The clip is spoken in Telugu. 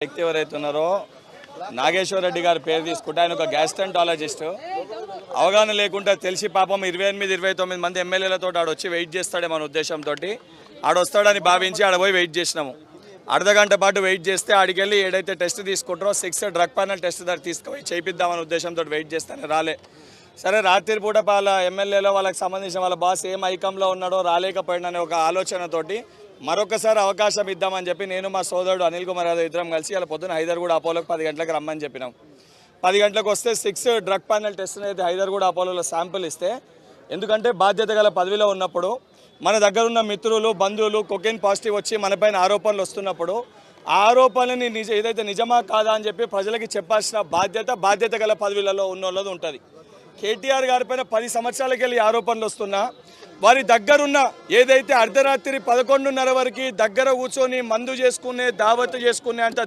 వ్యక్తి ఎవరైతే ఉన్నారో నాగేశ్వర రెడ్డి గారి పేరు తీసుకుంటే ఆయన ఒక గ్యాస్ట్రెంటాలజిస్ట్. అవగాహన లేకుండా తెలిసి పాపం 28-29 మంది ఎమ్మెల్యేలతో ఆడొచ్చి వెయిట్ చేస్తాడే మన ఉద్దేశంతో ఆడొస్తాడని భావించి ఆడపోయి వెయిట్ చేసినాము. అర్ధగంట పాటు వెయిట్ చేస్తే ఆడికెళ్ళి ఏదైతే టెస్ట్ తీసుకుంటారో 6 డ్రగ్ ప్యానల్ టెస్ట్ దగ్గర తీసుకుపోయి చేయిద్దామనే ఉద్దేశంతో వెయిట్ చేస్తానే రాలే. సరే రాత్రిపూట వాళ్ళ ఎమ్మెల్యేలో వాళ్ళకి సంబంధించిన వాళ్ళ బాస్ ఏం ఐకంలో ఉన్నాడో రాలేకపోయిననే ఒక ఆలోచనతోటి మరొకసారి అవకాశం ఇద్దామని చెప్పి నేను మా సోదరుడు అనిల్ కుమార్ యాదవ్ ఇద్దరం కలిసి ఇలా పొద్దున హైదర్గూడ అపోలోకి 10 గంటలకు రమ్మని చెప్పినాం. 10 గంటలకు వస్తే 6 డ్రగ్ ప్యానల్ టెస్ట్ అయితే హైదర్గూడ అపోలోలో శాంపుల్ ఇస్తే, ఎందుకంటే బాధ్యత గల పదవిలో ఉన్నప్పుడు మన దగ్గర ఉన్న మిత్రులు బంధువులు కొకైన్ పాజిటివ్ వచ్చి మనపైన ఆరోపణలు వస్తున్నప్పుడు ఆ ఆరోపణలని ఏదైతే నిజమా కాదా అని చెప్పి ప్రజలకి చెప్పాల్సిన బాధ్యత గల పదవిలలో ఉన్న వాళ్ళది ఉంటుంది. కేటీఆర్ గారిపైన 10 సంవత్సరాలకి వెళ్ళి ఆరోపణలు వస్తున్నా వారి దగ్గరున్న ఏదైతే అర్ధరాత్రి 11:30 వరకు దగ్గర కూర్చొని మందు చేసుకునే దావత్ చేసుకునే అంత